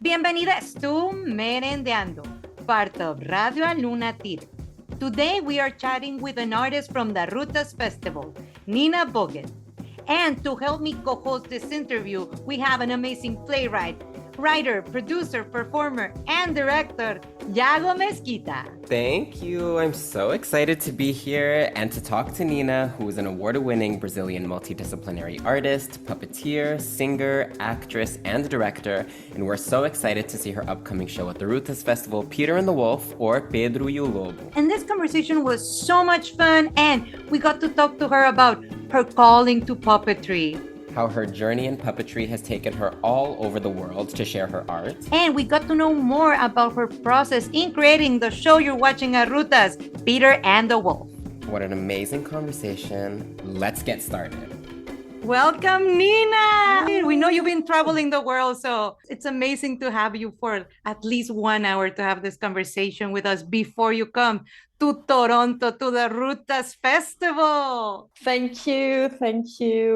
Bienvenidas to Merendiando, part of Radio Luna Theater. Today we are chatting with an artist from the RUTAS Festival, Nina Vogel. And to help me co-host this interview, we have an amazing playwright, writer, producer, performer, and director, Yago Mesquita. Thank you. I'm so excited to be here and to talk to Nina, who is an award-winning Brazilian multidisciplinary artist, puppeteer, singer, actress, and director. And we're so excited to see her upcoming show at the RUTAS Festival, Peter and the Wolf, or Pedro e o Lobo. And this conversation was so much fun, and we got to talk to her about her calling to puppetry, how her journey in puppetry has taken her all over the world to share her art. And we got to know more about her process in creating the show you're watching at RUTAS, Peter and the Wolf. What an amazing conversation. Let's get started. Welcome, Nina! We know you've been traveling the world, so it's amazing to have you for at least 1 hour to have this conversation with us before you come to Toronto, to the RUTAS Festival. Thank you.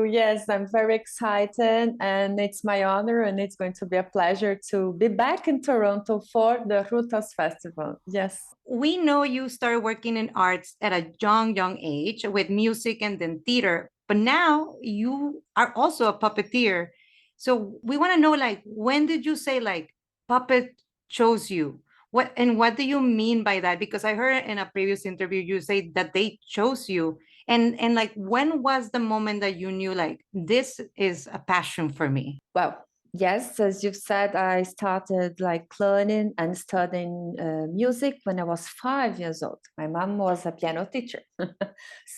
Yes, I'm very excited, and it's my honor, and it's going to be a pleasure to be back in Toronto for the RUTAS Festival. Yes. We know you started working in arts at a young age with music and then theater, but now you are also a puppeteer. So we want to know, like, when did you say, like, puppet chose you? What do you mean by that? Because I heard in a previous interview you say that they chose you. And like, when was the moment that you knew, like, this is a passion for me? Well, yes, as you've said, I started like learning and studying music when I was 5 years old. My mom was a piano teacher.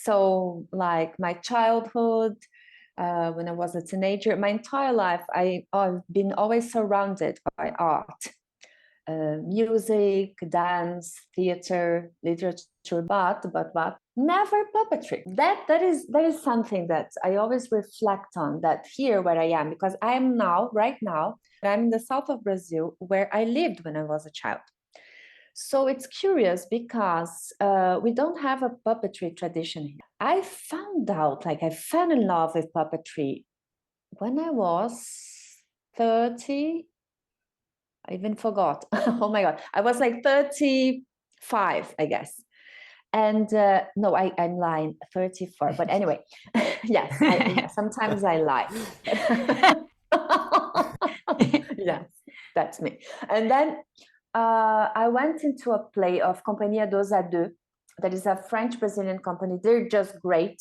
So like my childhood, when I was a teenager, my entire life, I've been always surrounded by art. Music, dance, theater, literature, but never puppetry. That is something that I always reflect on, that here where I am, because I am right now, I'm in the south of Brazil, where I lived when I was a child. So it's curious because we don't have a puppetry tradition here. I found out, like I fell in love with puppetry when I was 30. I even forgot. Oh my God. I was like 35, I guess. And no, I'm lying, 34. But anyway, yes, sometimes I lie. Yes, that's me. And then I went into a play of Companhia dos a Deux. That is a French-Brazilian company. They're just great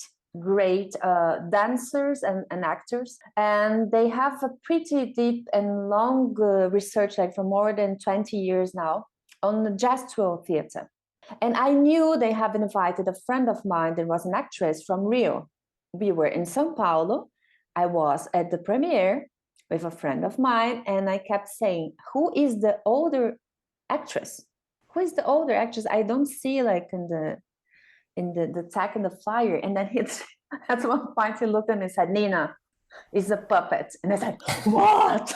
dancers and actors, and they have a pretty deep and long research, like for more than 20 years now, on the gestual theater. And I knew they have invited a friend of mine that was an actress from Rio. We were in São Paulo. I was at the premiere with a friend of mine, and I kept saying, who is the older actress? Who is the older actress? I don't see like in the tag and the flyer. And then at one point he looked at me and said, Nina, it's a puppet. And I said, what?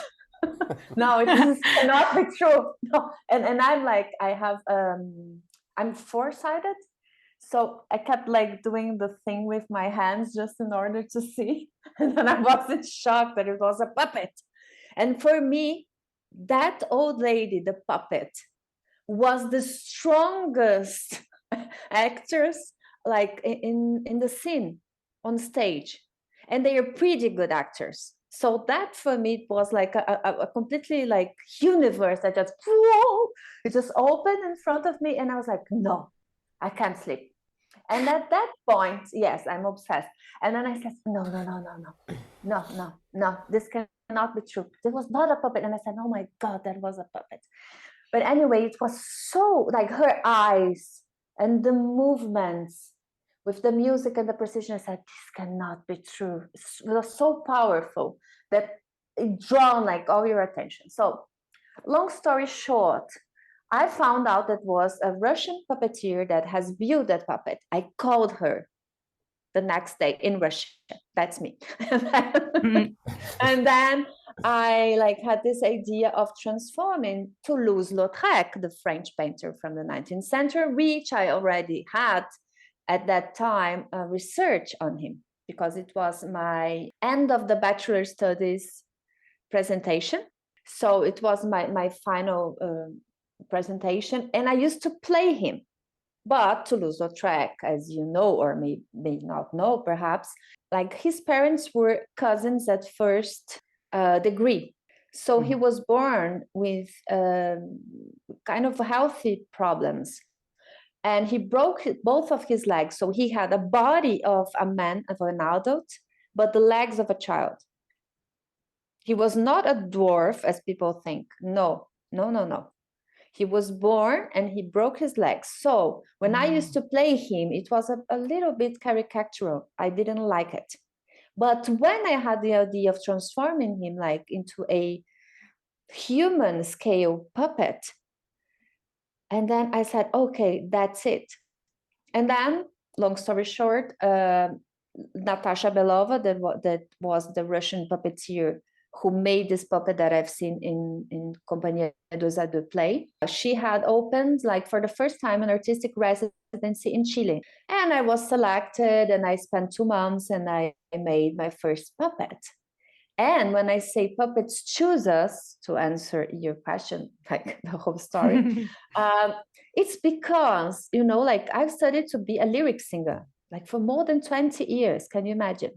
No, it cannot be true. No. And I'm like, I'm foresighted. So I kept like doing the thing with my hands just in order to see. And then I wasn't shocked that it was a puppet. And for me, that old lady, the puppet, was the strongest actors like in the scene on stage, and they are pretty good actors. So that for me it was like a completely like universe that just it just opened in front of me, and I was like, no, I can't sleep. And at that point, yes, I'm obsessed. And then I said, no, this cannot be true. This was not a puppet. And I said, oh my God, that was a puppet. But anyway, it was so like her eyes and the movements with the music and the precision. I said, this cannot be true. It was so powerful that it drawn like all your attention. So long story short, I found out that was a Russian puppeteer that has built that puppet. I called her the next day in Russian. That's me. And then I like had this idea of transforming Toulouse-Lautrec, the French painter from the 19th century, which I already had at that time research on him, because it was my end of the bachelor studies presentation. So it was my final presentation, and I used to play him. But Toulouse-Lautrec, as you know, or may not know perhaps, like his parents were cousins at first degree. So he was born with kind of healthy problems. And he broke both of his legs. So he had a body of a man, of an adult, but the legs of a child. He was not a dwarf, as people think. No. He was born and he broke his legs. So when I used to play him, it was a little bit caricatural. I didn't like it. But when I had the idea of transforming him like into a human scale puppet, and then I said, okay, that's it. And then, long story short, Natasha Belova, that was the Russian puppeteer who made this puppet that I've seen in Companhia dos A play. She had opened, like for the first time, an artistic residency in Chile. And I was selected, and I spent 2 months, and I made my first puppet. And when I say puppets choose us, to answer your question, like the whole story, it's because, you know, like I've studied to be a lyric singer, like for more than 20 years, can you imagine?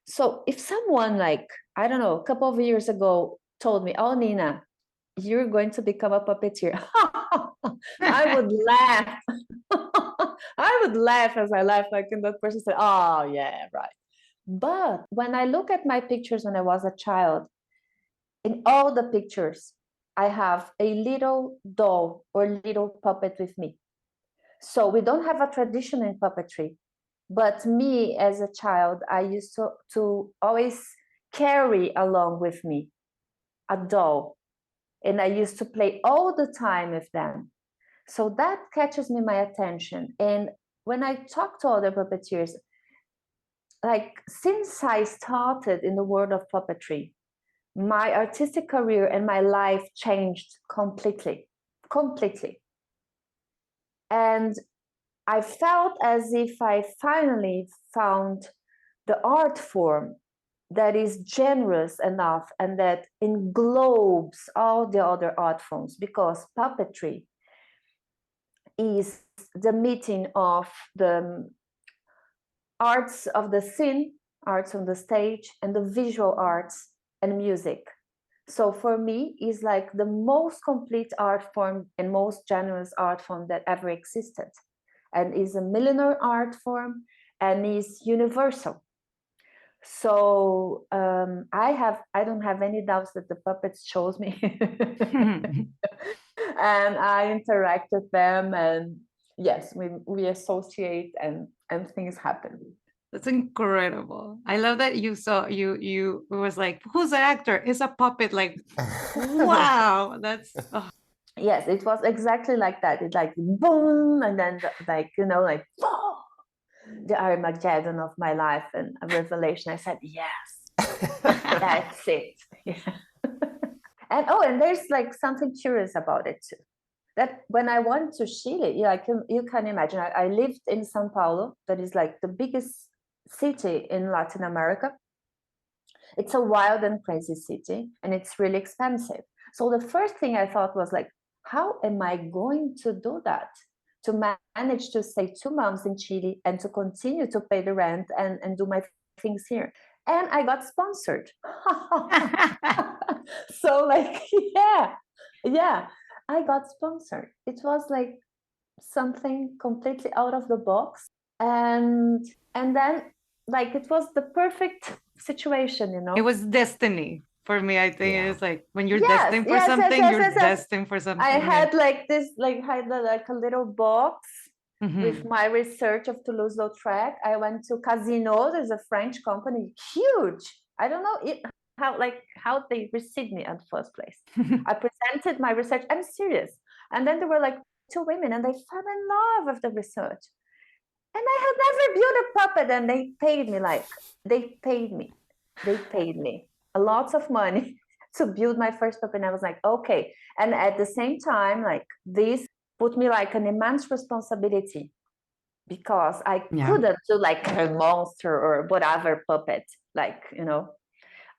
So if someone like, I don't know, a couple of years ago told me, oh, Nina, you're going to become a puppeteer, I would laugh. I would laugh as I laugh, like, and that person said, oh, yeah, right. But when I look at my pictures when I was a child, in all the pictures, I have a little doll or little puppet with me. So we don't have a tradition in puppetry. But me as a child, I used to always carry along with me a doll. And I used to play all the time with them. So that catches me my attention. And when I talk to other puppeteers, like since I started in the world of puppetry, my artistic career and my life changed completely. And I felt as if I finally found the art form that is generous enough and that englobes all the other art forms, because puppetry is the meeting of the arts of the scene, arts on the stage, and the visual arts and music. So for me, it's like the most complete art form and most generous art form that ever existed, and is a millennial art form and is universal. So I don't have any doubts that the puppets chose me. And I interact with them, and yes, we associate, and things happen. That's incredible. I love that you saw you it was like, who's the actor? It's a puppet. Like, wow, that's Yes, it was exactly like that. It's like boom, and then like, you know, like oh, the Armageddon of my life, and a revelation. I said, yes, that's it. Yeah. And there's like something curious about it too. That when I went to Chile, yeah, you can imagine. I lived in São Paulo, that is like the biggest city in Latin America. It's a wild and crazy city, and it's really expensive. So the first thing I thought was like, how am I going to do that? To manage to stay 2 months in Chile and to continue to pay the rent and do my things here. And I got sponsored. So like, yeah, I got sponsored. It was like something completely out of the box. And then like it was the perfect situation, you know. it was destiny for me. I think it's like when you're Yes, destined for yes, something, yes, you're yes, yes. destined for something. I had like this, like had like a little box with Mhm. my research of Toulouse-Lautrec. I went to Casino, there's a French company, huge. I don't know how they received me at the first place. I presented my research. I'm serious. And then there were like 2 women, and they fell in love with the research. And I had never built a puppet, and they paid me a lot of money to build my first puppet. And I was like, okay. And at the same time, like this put me like an immense responsibility, because I couldn't do like a monster or whatever puppet, like, you know.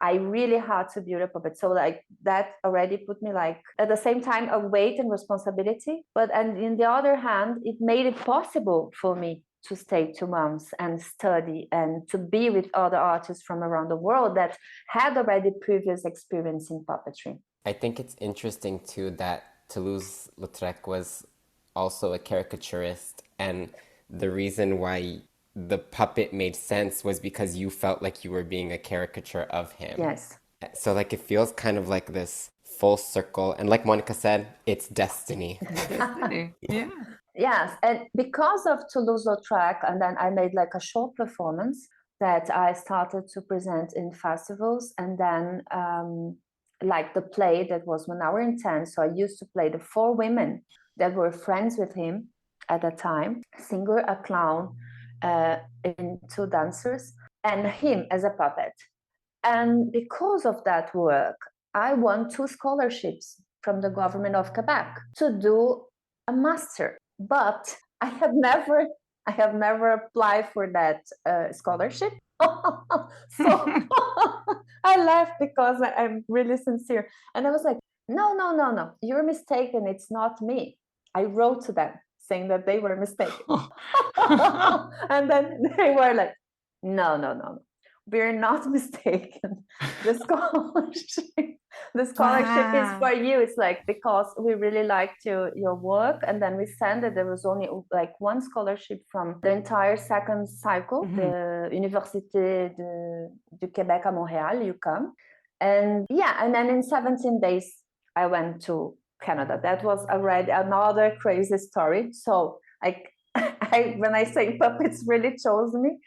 I really had to build a puppet. So like that already put me like at the same time a weight and responsibility. But and in the other hand, it made it possible for me to stay 2 months and study and to be with other artists from around the world that had already previous experience in puppetry. I think it's interesting too that Toulouse-Lautrec was also a caricaturist, and the reason why the puppet made sense was because you felt like you were being a caricature of him. Yes. So like it feels kind of like this full circle, and like Monica said, it's destiny. Destiny. Yeah. Yes, and because of Toulouse-Lautrec, and then I made like a short performance that I started to present in festivals, and then like the play that was 1 hour and 10. So I used to play the 4 women that were friends with him at that time, a singer, a clown, and 2 dancers, and him as a puppet. And because of that work, I won 2 scholarships from the government of Quebec to do a master. But I have never applied for that scholarship. So I left because I'm really sincere. And I was like, no, you're mistaken. It's not me. I wrote to them saying that they were mistaken. And then they were like, no, we're not mistaken. The scholarship is for you. It's like, because we really liked your work, and then we sent it. There was only like 1 scholarship from the entire second cycle, the Université du Québec à Montréal, UQAM. And yeah, and then in 17 days, I went to Canada. That was already another crazy story. So like, when I say puppets really chose me,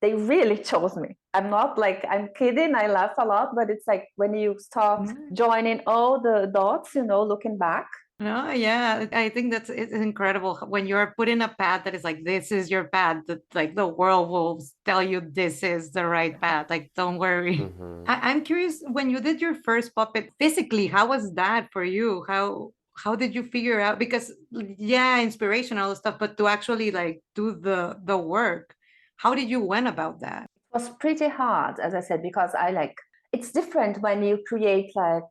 they really chose me. I'm not like, I'm kidding, I laugh a lot, but it's like when you start joining all the dots, looking back. No, yeah, I think it's incredible when you're put in a path that is like, this is your path, that like the world will tell you this is the right path. Like, don't worry. I'm curious, when you did your first puppet physically, how was that for you? How did you figure out? Because yeah, inspirational stuff, but to actually like do the work, how did you went about that? It was pretty hard, as I said, because it's different when you create like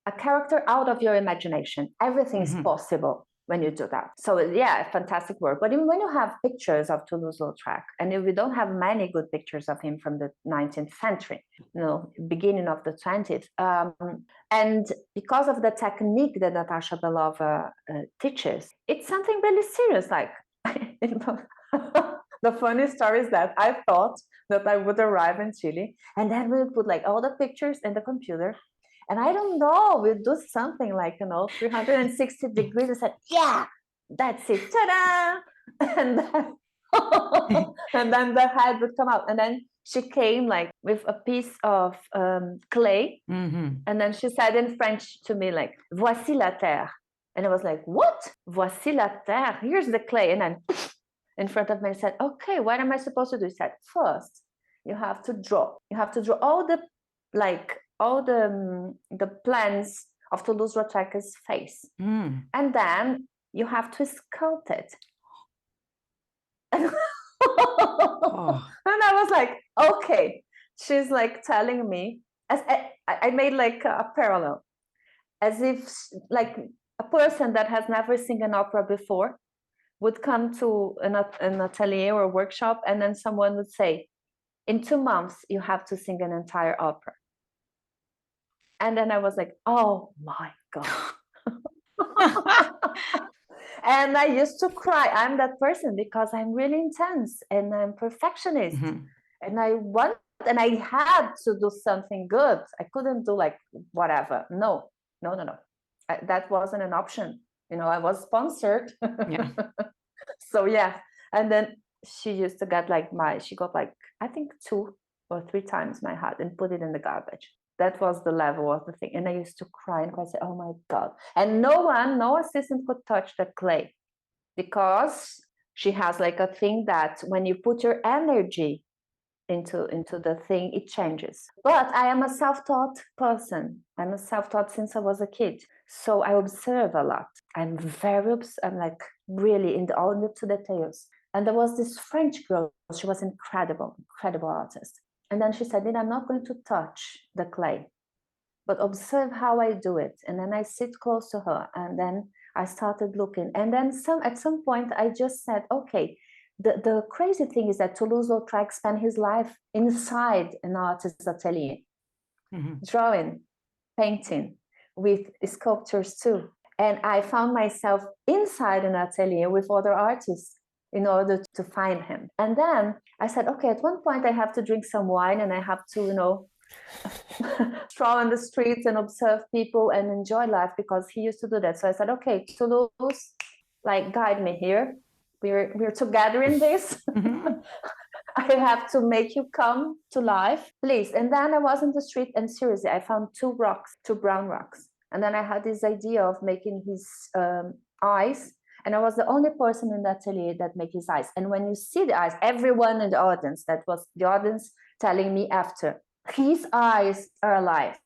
a character out of your imagination. Everything is possible when you do that. So yeah, fantastic work. But even when you have pictures of Toulouse-Lautrec, and we don't have many good pictures of him from the 19th century, beginning of the 20th. And because of the technique that Natasha Belova teaches, it's something really serious. Like, the funny story is that I thought that I would arrive in Chile, and then we would put like all the pictures in the computer. And I don't know, we'd do something like, 360 degrees. I said, yeah, that's it. Ta-da! And then, and then the head would come out. And then she came like with a piece of clay. And then she said in French to me, like, voici la terre. And I was like, what? Voici la terre. Here's the clay. And then in front of me, I said, okay, what am I supposed to do? He said, first, you have to draw. You have to draw all the plans of Toulouse-Lautrec's face. And then you have to sculpt it. And I was like, okay. She's like telling me, as I made like a parallel, as if like a person that has never seen an opera before would come to an atelier or a workshop, and then someone would say, in 2 months, you have to sing an entire opera. And then I was like, oh my God. And I used to cry. I'm that person because I'm really intense and I'm perfectionist. And I had to do something good. I couldn't do like whatever. No. That wasn't an option. I was sponsored. Yeah. So yeah. And then she used to get she got like, I think 2 or 3 times my hat and put it in the garbage. That was the level of the thing. And I used to cry and I said, oh my God. And no assistant could touch that clay, because she has like a thing that when you put your energy into the thing, it changes. But I am a self-taught person. I'm a self-taught since I was a kid. So I observe a lot. I'm like really all into details. And there was this French girl. She was incredible artist. And then she said, I'm not going to touch the clay, but observe how I do it. And then I sit close to her, and then I started looking. And then at some point, I just said, okay, the crazy thing is that Toulouse-Lautrec spent his life inside an artist's atelier, drawing, painting, with sculptures too. And I found myself inside an atelier with other artists in order to find him. And then I said, okay, at one point I have to drink some wine and I have to, stroll on the streets and observe people and enjoy life, because he used to do that. So I said, okay, Toulouse, like, guide me here. We're together in this. I have to make you come to life, please. And then I was in the street, and seriously, I found two brown rocks. And then I had this idea of making his eyes. And I was the only person in the atelier that made his eyes. And when you see the eyes, everyone in the audience, that was the audience telling me after, his eyes are alive.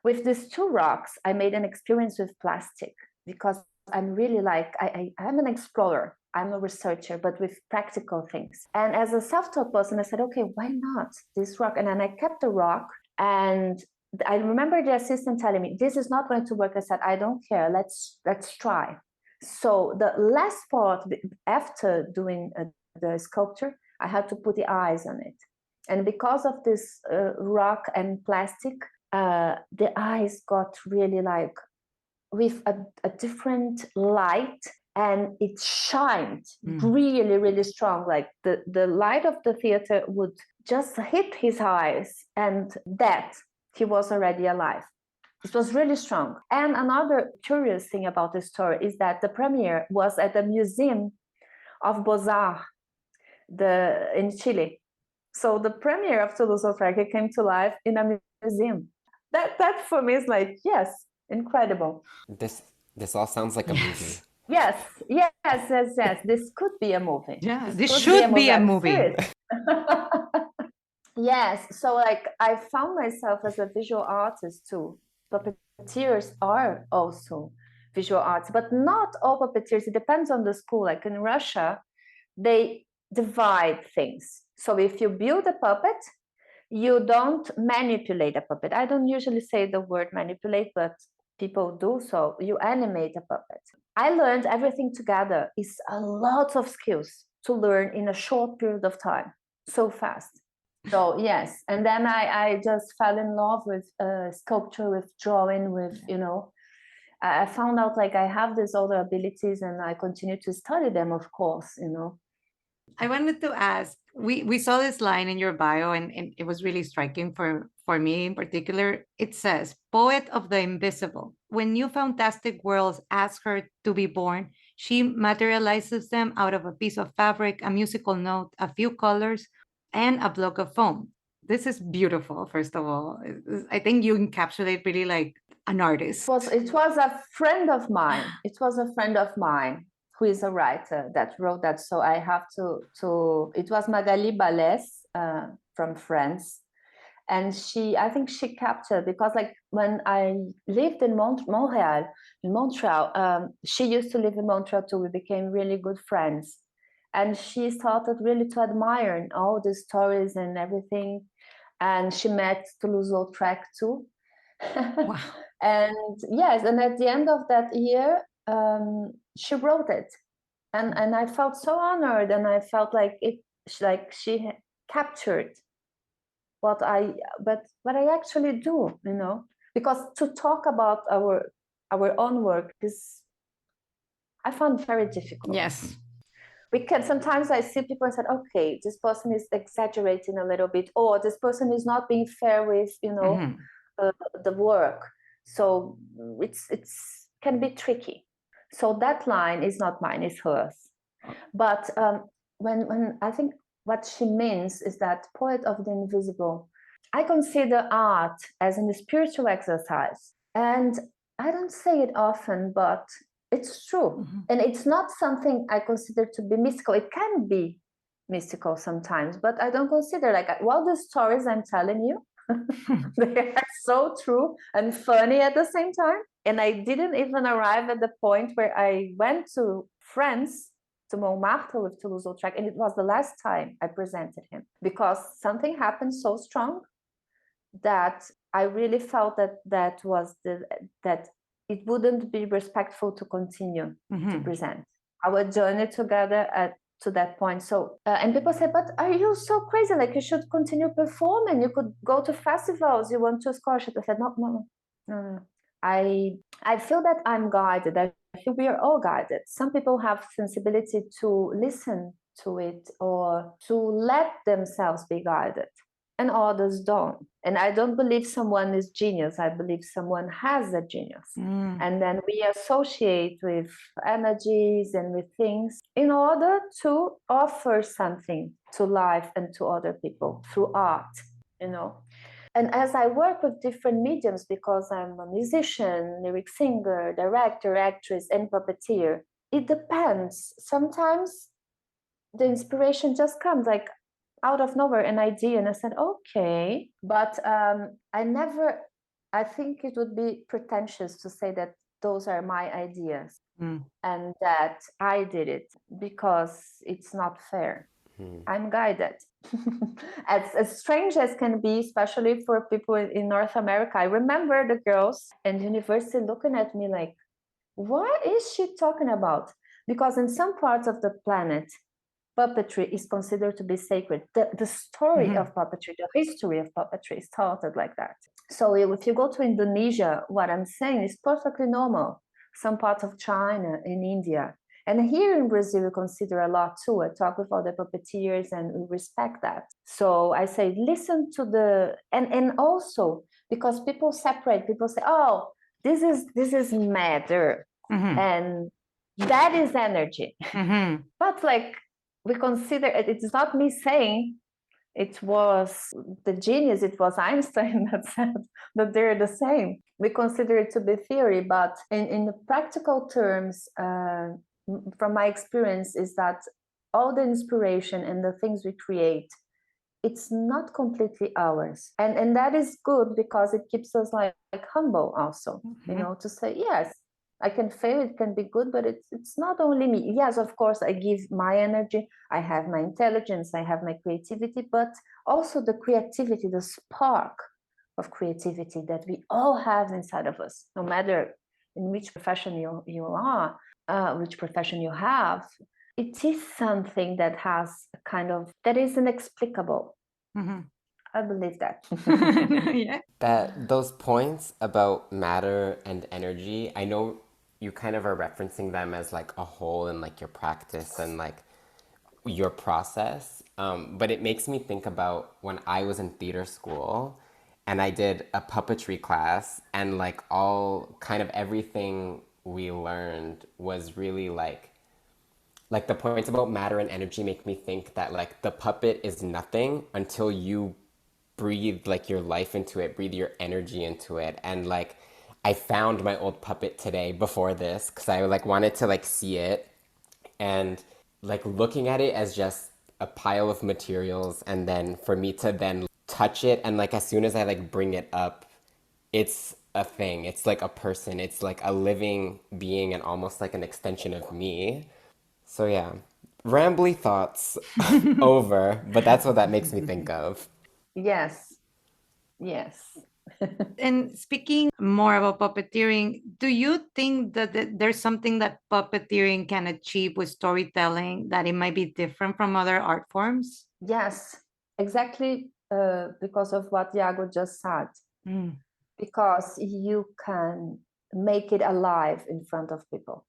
With these two rocks, I made an experience with plastic, because I'm really I'm an explorer. I'm a researcher, but with practical things. And as a self-taught person, I said, okay, why not this rock? And then I kept the rock, and I remember the assistant telling me, this is not going to work. I said, I don't care. Let's try. So the last part, after doing the sculpture, I had to put the eyes on it. And because of this rock and plastic, the eyes got really like with a different light, and it shined really, really strong. Like the light of the theater would just hit his eyes, and that he was already alive. It was really strong. And another curious thing about this story is that the premiere was at the Museum of Beaux-Arts in Chile. So the premiere of Toulouse-Lautrec came to life in a museum. That for me is like, yes, incredible. This all sounds like a movie. Yes. This could be a movie. Yeah, this should be a movie. Yes. So like I found myself as a visual artist too. Puppeteers are also visual arts, but not all puppeteers. It depends on the school. Like in Russia, they divide things. So if you build a puppet, you don't manipulate a puppet. I don't usually say the word manipulate, but people do. So you animate a puppet. I learned everything together. It's a lot of skills to learn in a short period of time, so fast. So yes, and then I just fell in love with sculpture, with drawing, with, I found out like I have these other abilities, and I continue to study them, of course, I wanted to ask, we saw this line in your bio, and it was really striking for me in particular. It says, poet of the invisible. When new fantastic worlds ask her to be born, she materializes them out of a piece of fabric, a musical note, a few colors, and a block of foam. This is beautiful, first of all. I think you encapsulate really like an artist. It was a friend of mine. It was a friend of mine who is a writer that wrote that. So I have to it was Magali Balès from France. And I think she captured, because like when I lived in Montreal, she used to live in Montreal too. We became really good friends. And she started really to admire all the stories and everything. And she met Toulouse-Lautrec too. Wow. And yes, and at the end of that year, she wrote it. And I felt so honored, and I felt like she captured what I actually do, because to talk about our own work is, I found very difficult. Yes. Sometimes I see people and said, okay, this person is exaggerating a little bit, or this person is not being fair with, the work. So it's can be tricky. So that line is not mine, it's hers. But when I think what she means is that poet of the invisible, I consider art as a spiritual exercise. And I don't say it often, but it's true. And it's not something I consider to be mystical. It can be mystical sometimes, but I don't consider the stories I'm telling you, they are so true and funny at the same time. And I didn't even arrive at the point where I went to France to Montmartre with Toulouse-Lautrec, and it was the last time I presented him because something happened so strong that I really felt that it wouldn't be respectful to continue to present our journey together to that point. So and people say, but are you so crazy? Like, you should continue performing. You could go to festivals. You want to scholarship. I said, no. I feel that I'm guided. I feel we are all guided. Some people have sensibility to listen to it or to let themselves be guided, and others don't. And I don't believe someone is genius. I believe someone has a genius. And then we associate with energies and with things in order to offer something to life and to other people through art, you know. And as I work with different mediums, because I'm a musician, lyric singer, director, actress, and puppeteer, it depends. Sometimes the inspiration just comes like out of nowhere, an idea, and I said, okay. But I think it would be pretentious to say that those are my ideas and that I did it, because it's not fair. I'm guided. As strange as can be, especially for people in North America. I remember the girls in university looking at me like, what is she talking about? Because in some parts of the planet, puppetry is considered to be sacred. The story of puppetry, the history of puppetry is started like that. So if you go to Indonesia, what I'm saying is perfectly normal. Some parts of China, in India. And here in Brazil, we consider a lot too. I talk with other puppeteers and we respect that. So I say, listen to and also because people separate, people say, oh, this is matter and that is energy. But like, we consider it's not me saying it was the genius, it was Einstein that said that they're the same. We consider it to be theory, but in the practical terms, from my experience, is that all the inspiration and the things we create, it's not completely ours. And that is good because it keeps us like humble also, you know, to say, yes, I can fail, it can be good, but it's not only me. Yes, of course, I give my energy, I have my intelligence, I have my creativity, but also the creativity, the spark of creativity that we all have inside of us, no matter in which profession you are, which profession you have. It is something that has a kind of, that is inexplicable. I believe that. That those points about matter and energy, I know you kind of are referencing them as like a whole in like your practice and like your process. But it makes me think about when I was in theater school and I did a puppetry class, and like all kind of everything we learned was really like the points about matter and energy make me think that like the puppet is nothing until you breathe like your life into it, breathe your energy into it. And like I found my old puppet today before this because I like wanted to like see it, and like looking at it as just a pile of materials, and then for me to then touch it, and like as soon as I like bring it up, it's a thing, it's like a person, it's like a living being and almost like an extension of me. So yeah, rambly thoughts over, but that's what that makes me think of. Yes. And speaking more about puppeteering, do you think that there's something that puppeteering can achieve with storytelling that it might be different from other art forms? Yes, exactly, because of what Yago just said. Because you can make it alive in front of people.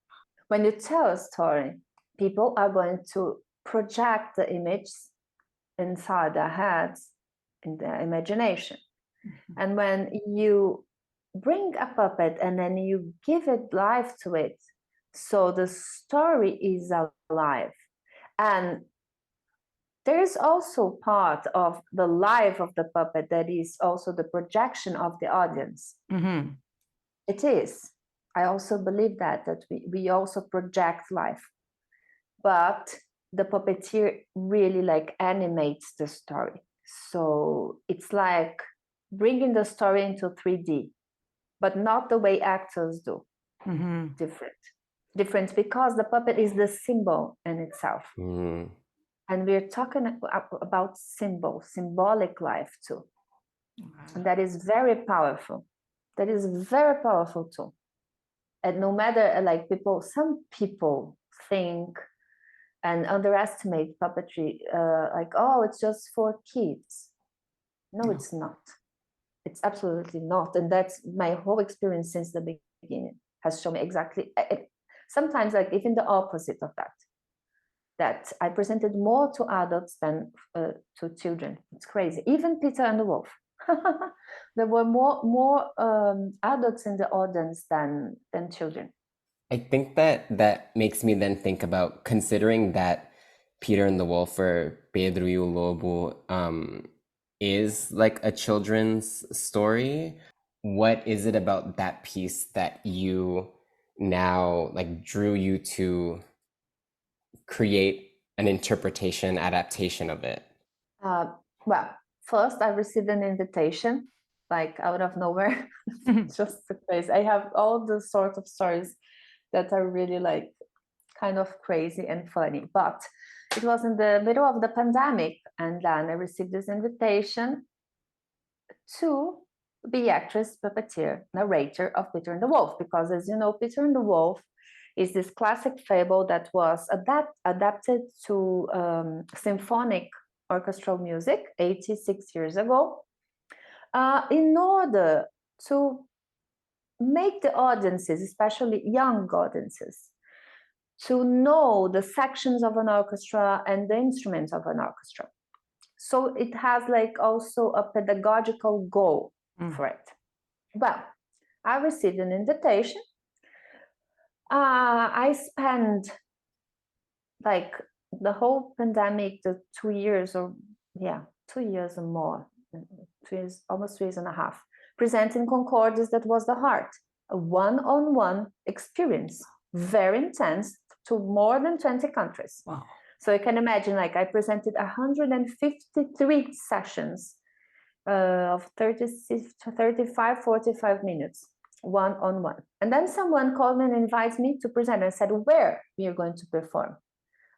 When you tell a story, people are going to project the image inside their heads, in their imagination. And when you bring a puppet and then you give it life to it, so the story is alive. And there's also part of the life of the puppet that is also the projection of the audience. It is. I also believe that we also project life. But the puppeteer really like animates the story. So it's like bringing the story into 3D, but not the way actors do. Different. different because the puppet is the symbol in itself. Mm. And we're talking about symbolic life too. And that is very powerful. That is very powerful too. And no matter like some people think and underestimate puppetry, like, oh, it's just for kids. No, it's not. It's absolutely not. And that's my whole experience since the beginning has shown me exactly. Sometimes like even the opposite of that I presented more to adults than to children. It's crazy. Even Peter and the Wolf. There were more adults in the audience than children. I think that makes me then think about considering that Peter and the Wolf or Pedro y o Lobo is like a children's story. What is it about that piece that you now like drew you to create an interpretation, adaptation of it? Well, first I received an invitation, like out of nowhere, just because I have all the sorts of stories that are really like kind of crazy and funny. But it was in the middle of the pandemic, and then I received this invitation to be actress, puppeteer, narrator of Peter and the Wolf, because as you know, Peter and the Wolf is this classic fable that was adapted to symphonic orchestral music 86 years ago, in order to make the audiences, especially young audiences, to know the sections of an orchestra and the instruments of an orchestra. So it has like also a pedagogical goal for it. Well, I received an invitation. I spent like the whole pandemic, the 2 years or 2 years or more, 2 years, almost 2 years and a half, presenting Concordes. That was the heart, a one-on-one experience, very intense, to more than 20 countries. Wow. So you can imagine, like I presented 153 sessions of 35, 45 minutes, one-on-one. And then someone called me and invited me to present. I said, where we are going to perform?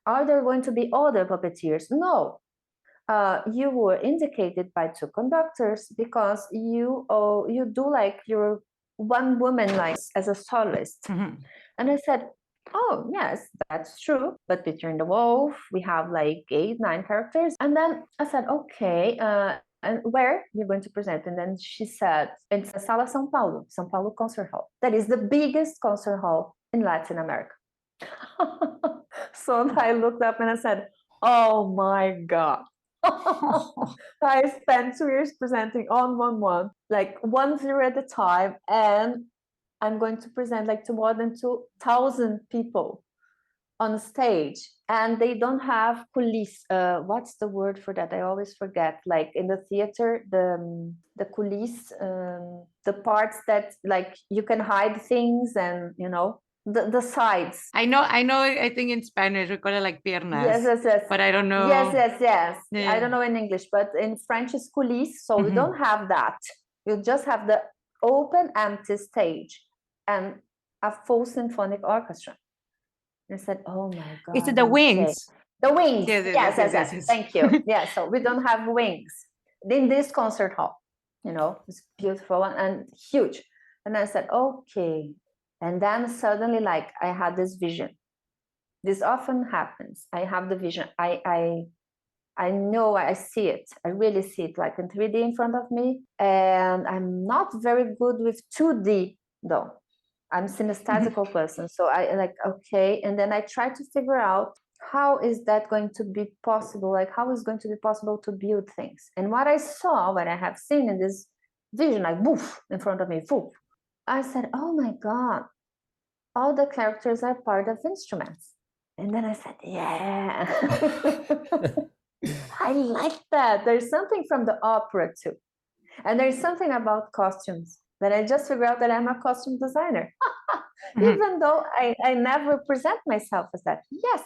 Are there going to be other puppeteers? No. You were indicated by two conductors because you do like your one woman like as a soloist. Mm-hmm. And I said, oh yes, that's true, but Peter and the Wolf, we have like 8, 9 characters. And then I said, okay, and where you're going to present? And then she said, it's the Sala São Paulo concert hall. That is the biggest concert hall in Latin America. So I looked up and I said, oh my God. I spent 2 years presenting on one, like 1 0 at a time, and I'm going to present like to more than 2,000 people on stage, and they don't have coulisses. What's the word for that? I always forget. Like in the theater, the coulisses, the parts that like you can hide things, and you know the sides. I know. I think in Spanish we call it like piernas. Yes. But I don't know. Yes. Yeah. I don't know in English, but in French it's coulisses. So we don't have that. You just have the open, empty stage and a full symphonic orchestra. And I said, oh my God. It's the wings. The wings. Yes. Thank you. Yeah, so we don't have wings in this concert hall. You know, it's beautiful and huge. And I said, okay. And then suddenly, like, I had this vision. This often happens. I have the vision. I know, I see it. I really see it like in 3D in front of me. And I'm not very good with 2D though. I'm synesthetical person. So I like, okay. And then I try to figure out how is that going to be possible? Like, how is going to be possible to build things? And what I saw, what I have seen in this vision, like woof, in front of me, woof, I said, oh my God, all the characters are part of instruments. And then I said, yeah, I like that. There's something from the opera too. And there's something about costumes that I just figured out that I'm a costume designer. Even though I never present myself as that. Yes.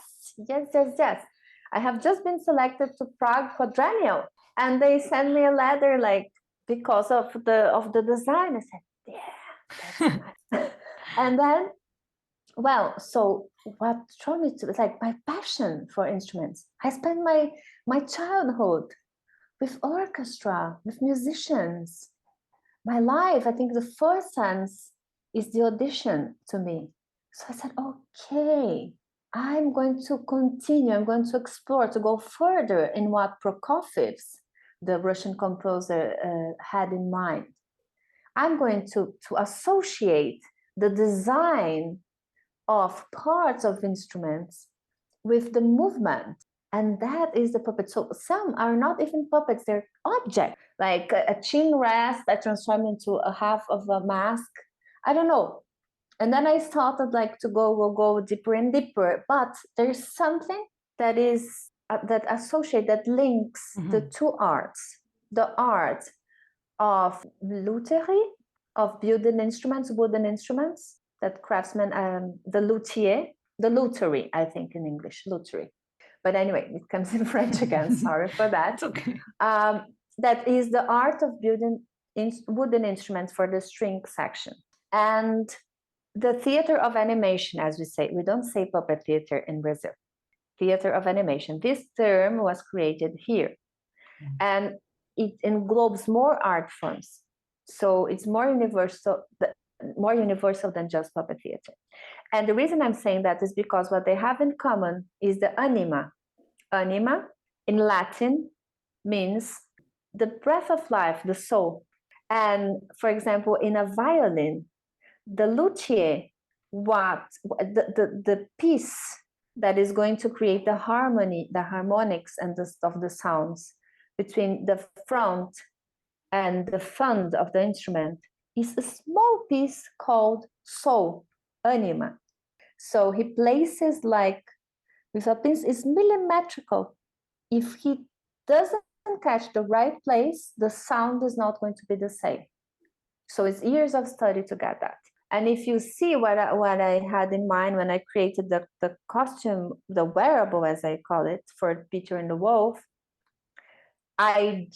I have just been selected to Prague Quadrennial, and they sent me a letter like because of the design. I said, yeah, that's nice. And then Well, so what drew me to like my passion for instruments. I spent my childhood with orchestra, with musicians. My life, I think the first sense is the audition to me. So I said, okay, I'm going to continue, I'm going to explore, to go further in what Prokofiev's, the Russian composer, had in mind. I'm going to associate the design of parts of instruments with the movement. And that is the puppet. So some are not even puppets, they're objects, like a chin rest I transform into a half of a mask. I don't know. And then I started like to go deeper and deeper. But there's something that is that associate, that links the two arts. The art of lutherie, of building instruments, wooden instruments, that craftsman, the luthier, the lutherie, I think in English, lutherie. But anyway, it comes in French again, sorry for that. It's okay. That is the art of building wooden instruments for the string section. And the theater of animation, as we say, we don't say puppet theater in Brazil. Theater of animation. This term was created here. And it englobes more art forms. So it's more universal than just puppet theater. And the reason I'm saying that is because what they have in common is the anima. Anima in Latin means the breath of life, the soul. And for example, in a violin, the luthier, the piece that is going to create the harmony, the harmonics and of the sounds between the front and the fond of the instrument is a small piece called soul, anima. So he places like with a piece is millimetrical. If he doesn't catch the right place, the sound is not going to be the same. So it's years of study to get that. And if you see what I had in mind when I created the costume, the wearable, as I call it, for Peter and the Wolf, I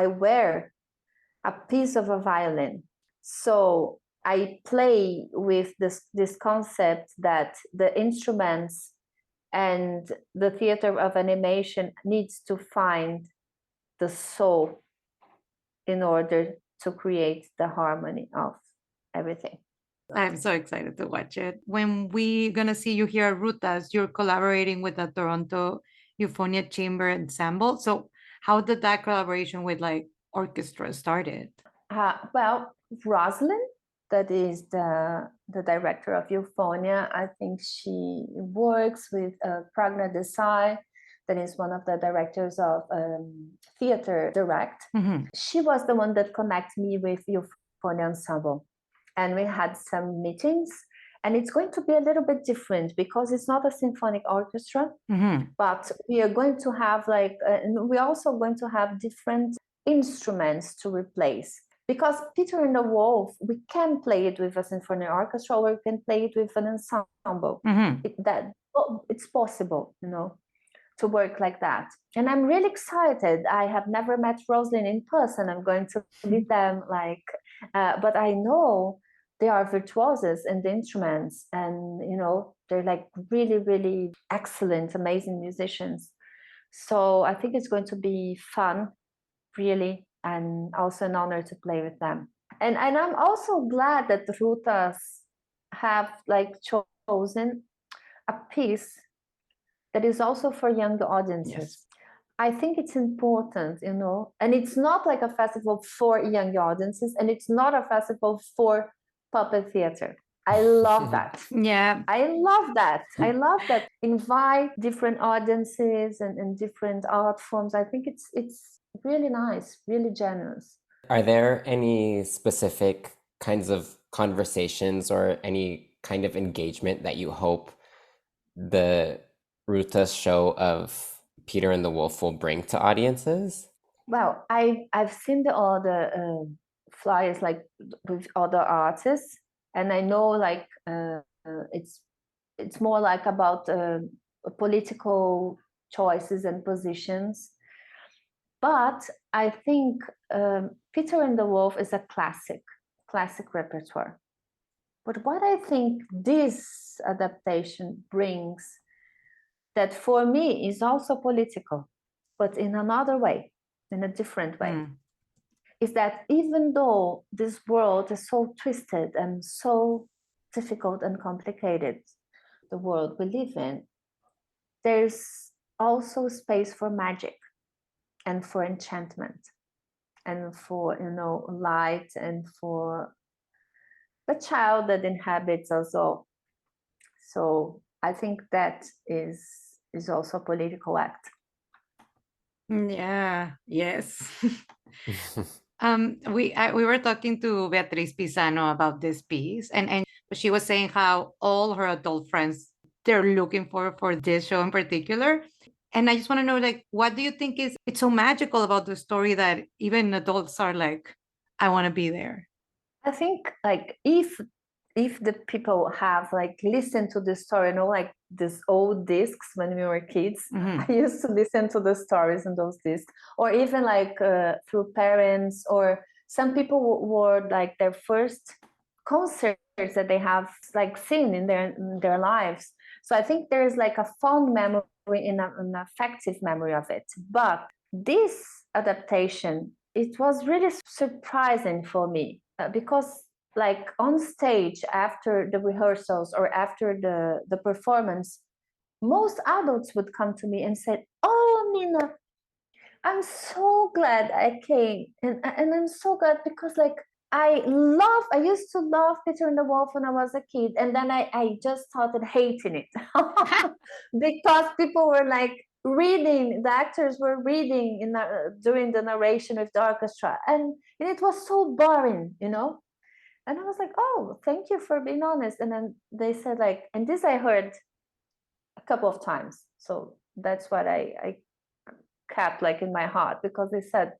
wear a piece of a violin. So I play with this concept that the instruments and the theater of animation needs to find the soul in order to create the harmony of everything. I'm so excited to watch it. When we're gonna see you here at RUTAS, you're collaborating with the Toronto Euphonia Chamber Ensemble. So how did that collaboration with like orchestra started? Well, Rosalind, that is the director of Euphonia, I think she works with Pragna Desai, that is one of the directors of Theater Direct. She was the one that connected me with Euphonia Ensemble. And we had some meetings, and it's going to be a little bit different because it's not a symphonic orchestra, but we are going to have we're also going to have different instruments to replace. Because Peter and the Wolf, we can play it with a symphony orchestra, or we can play it with an ensemble. It's possible, to work like that. And I'm really excited. I have never met Rosalind in person. I'm going to meet them but I know they are virtuosos in the instruments, and they're like really, really excellent, amazing musicians. So I think it's going to be fun, really, and also an honor to play with them. And I'm also glad that the RUTAS have chosen a piece that is also for younger audiences. Yes. I think it's important, and it's not like a festival for young audiences, and it's not a festival for puppet theater. I love that. Yeah. I love that. I love that. Invite different audiences and different art forms. I think it's really nice, really generous. Are there any specific kinds of conversations or any kind of engagement that you hope the RUTAS show of Peter and the Wolf will bring to audiences? Well, I've seen the other flyers with other artists, and I know it's more about political choices and positions. But I think Peter and the Wolf is a classic repertoire. But what I think this adaptation brings, that for me is also political, but in another way, in a different way, is that even though this world is so twisted and so difficult and complicated, the world we live in, there's also space for magic and for enchantment and for, light, and for the child that inhabits us all. So I think that is also a political act. Yeah, yes. We were talking to Beatriz Pisano about this piece, and she was saying how all her adult friends, they're looking for this show in particular. And I just want to know, like, what do you think is it's so magical about the story that even adults are like, I want to be there? I think like if the people have like listened to the story, like these old discs when we were kids, I used to listen to the stories in those discs, or even like through parents, or some people were like their first concerts that they have like seen in their lives. So I think there is like a fond memory in an affective memory of it. But this adaptation, it was really surprising for me because like on stage after the rehearsals or after the performance, most adults would come to me and said, "Oh, Nina, I'm so glad I came, and I'm so glad because like I used to love Peter and the Wolf when I was a kid, and then I just started hating it because people were like reading, the actors were reading during the narration with the orchestra, and it was so boring, And I was like, oh, thank you for being honest. And then they said like, and this I heard a couple of times, so that's what I kept like in my heart, because they said,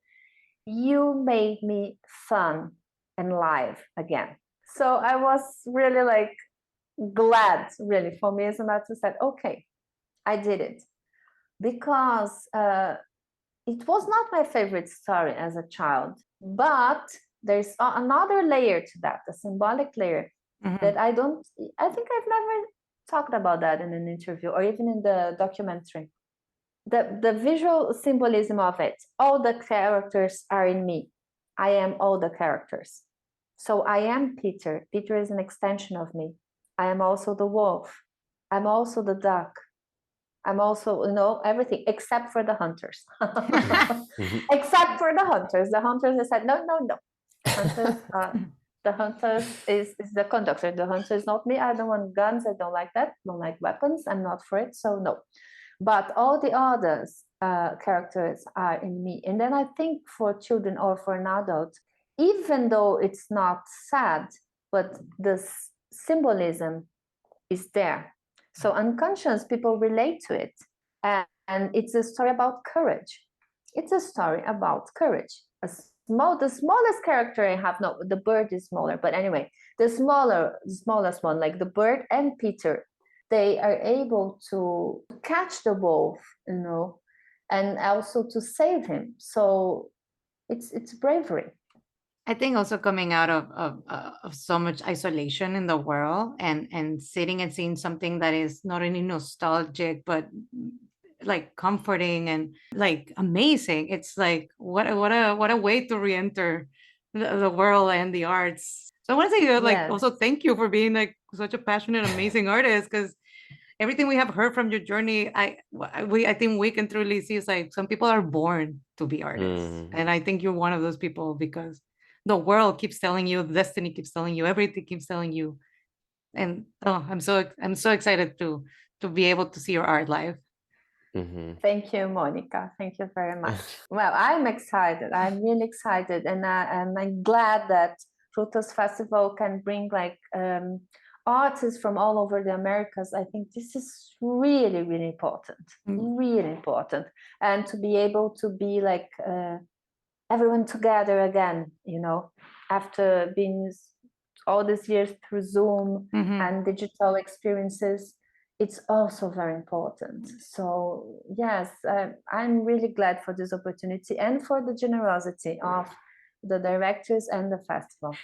you made me fun and live again. So I was really like glad, really, for me as an artist, said, okay, I did it. Because it was not my favorite story as a child, but there's another layer to that, a symbolic layer that I think I've never talked about that in an interview or even in the documentary. The visual symbolism of it, all the characters are in me. I am all the characters. So I am Peter. Peter is an extension of me. I am also the wolf. I'm also the duck. I'm also, everything except for the hunters. Except for the hunters. The hunters, I said, no. Hunters, the hunters is the conductor. The hunter is not me. I don't want guns. I don't like that. I don't like weapons. I'm not for it. So no. But all the others characters are in me. And then I think for children or for an adult, even though it's not sad, but the symbolism is there. So unconscious people relate to it. And it's a story about courage. It's a story about courage. The smallest character I have, no, the bird is smaller, but anyway, the smallest one, like the bird and Peter, they are able to catch the wolf, and also to save him. So it's bravery. I think also coming out of so much isolation in the world, and sitting and seeing something that is not only nostalgic but like comforting and like amazing. It's like what a way to re-enter the world and the arts. So I want to say like also thank you for being like such a passionate, amazing artist, because everything we have heard from your journey, I think we can truly see is like some people are born to be artists, and I think you're one of those people, because the world keeps telling you, destiny keeps telling you, everything keeps telling you, and I'm so excited to be able to see your art live. Thank you, Monica. Thank you very much. Well, I'm excited. I'm really excited, and I'm glad that RUTAS Festival can bring like artists from all over the Americas. I think this is really, really important. Really important, and to be able to be like everyone together again, after being all these years through Zoom and digital experiences. It's also very important. So yes, I'm really glad for this opportunity and for the generosity of the directors and the festival.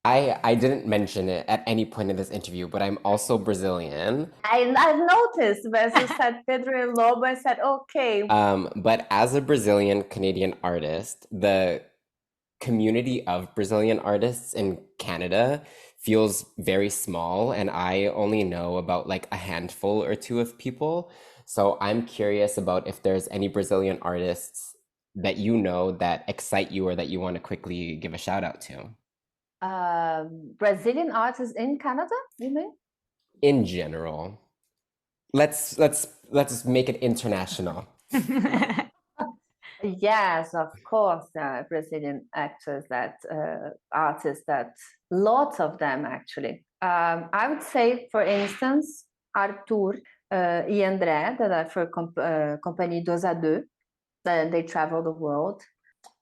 I didn't mention it at any point in this interview, but I'm also Brazilian. I've noticed, as you said Pedro and Lobo, I said, okay. But as a Brazilian Canadian artist, the community of Brazilian artists in Canada feels very small, and I only know about like a handful or two of people. So I'm curious about if there's any Brazilian artists that you know that excite you or that you want to quickly give a shout out to. Brazilian artists in Canada, you mean? In general. Let's make it international. Yes, of course, Brazilian actors that artists that lots of them actually. I would say, for instance, Arthur e André that are for Compagnie Dos à Deux. They travel the world.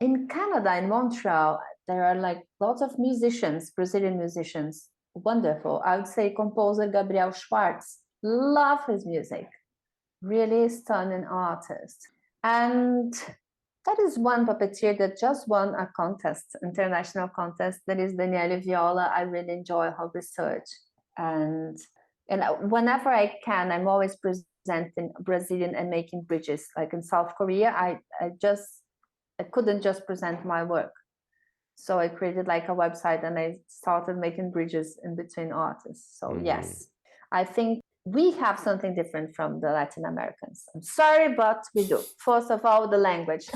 In Canada, in Montreal, there are like lots of musicians, Brazilian musicians. Wonderful. I would say composer Gabriel Schwartz. Love his music. Really stunning artist. And that is one puppeteer that just won a contest, international contest. That is Daniele Viola. I really enjoy her research. And whenever I can, I'm always presenting Brazilian and making bridges. Like in South Korea, I couldn't just present my work. So I created like a website and I started making bridges in between artists. So yes, I think we have something different from the Latin Americans. I'm sorry, but we do. First of all, the language.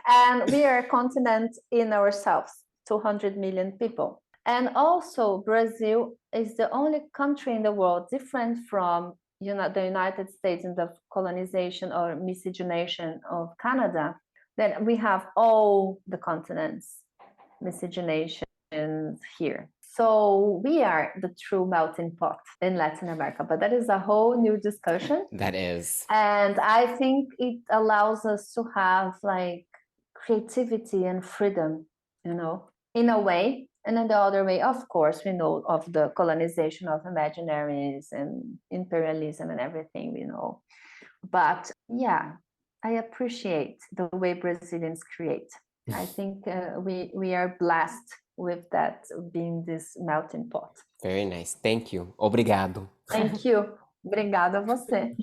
And we are a continent in ourselves, 200 million people. And also Brazil is the only country in the world different from the United States in the colonization or miscegenation of Canada. Then we have all the continents miscegenation here. So we are the true melting pot in Latin America, but that is a whole new discussion. That is. And I think it allows us to have like creativity and freedom, in a way. And in the other way, of course, we know of the colonization of imaginaries and imperialism and everything, But yeah, I appreciate the way Brazilians create. I think we are blessed with that being this melting pot. Very nice. Thank you. Obrigado. Thank you. Obrigada a você.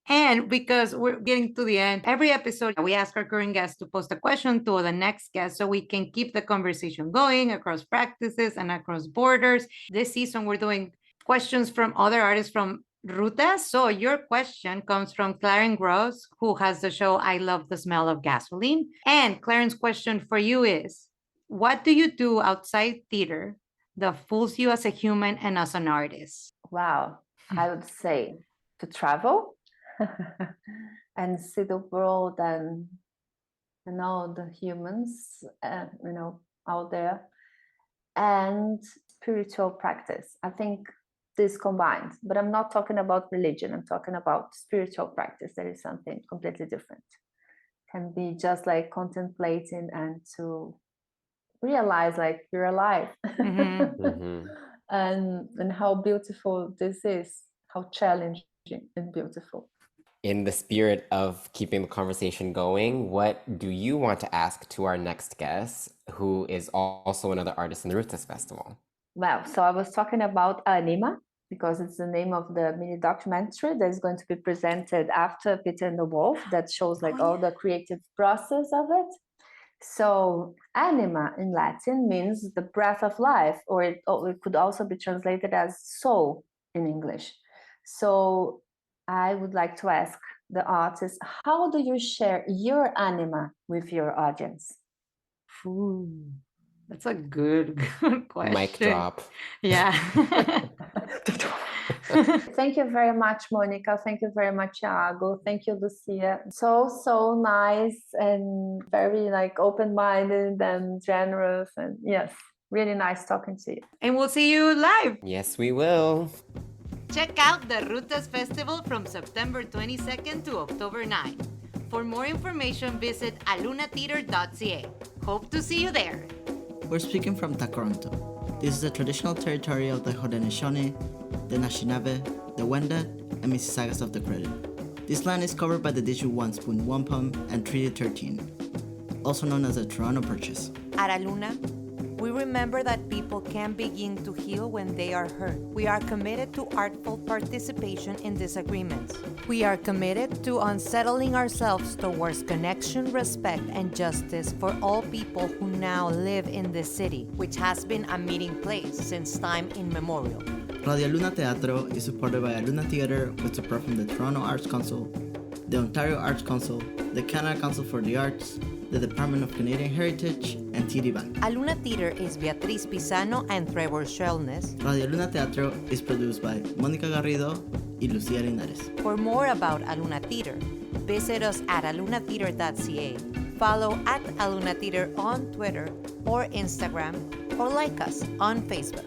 And because we're getting to the end, every episode we ask our current guests to post a question to the next guest so we can keep the conversation going across practices and across borders. This season, we're doing questions from other artists from RUTAS. So your question comes from Clarence Gross, who has the show I Love the Smell of Gasoline. And Clarence's question for you is, what do you do outside theater that fools you as a human and as an artist? Wow, I would say to travel and see the world and the humans out there, and spiritual practice. I think this combined, but I'm not talking about religion, I'm talking about spiritual practice. That is something completely different. Can be just like contemplating and to realize like you're alive. And how beautiful this is, how challenging and beautiful. In the spirit of keeping the conversation going, what do you want to ask to our next guest, who is also another artist in the RUTAS Festival? Well, so I was talking about Anima, because it's the name of the mini documentary that is going to be presented after Peter and the Wolf, that shows like all the creative process of it. So anima in Latin means the breath of life, or it could also be translated as soul in English. So I would like to ask the artist, how do you share your anima with your audience? Ooh, that's a good question. Mic drop. Yeah. Thank you very much, Monica. Thank you very much, Yago. Thank you, Lucia. So nice and very like open-minded and generous. And yes, really nice talking to you. And we'll see you live. Yes, we will. Check out the RUTAS Festival from September 22nd to October 9th. For more information, visit alunatheater.ca. Hope to see you there. We're speaking from Tkaronto. This is the traditional territory of the Haudenosaunee, the Anishinaabe, the Wendat, and Mississaugas of the Credit. This land is covered by the District 1 Spoon Wampum and Treaty 13, also known as the Toronto Purchase. At Aluna, we remember that people can begin to heal when they are hurt. We are committed to artful participation in disagreements. We are committed to unsettling ourselves towards connection, respect, and justice for all people who now live in this city, which has been a meeting place since time immemorial. Radio Luna Teatro is supported by Aluna Theatre with support from the Toronto Arts Council, the Ontario Arts Council, the Canada Council for the Arts, the Department of Canadian Heritage, and TD Bank. Aluna Theater is Beatriz Pisano and Trevor Shelness. Radio Luna Teatro is produced by Mónica Garrido y Lucía Linares. For more about Aluna Theater, visit us at alunatheater.ca, follow at Aluna Theater on Twitter or Instagram, or like us on Facebook.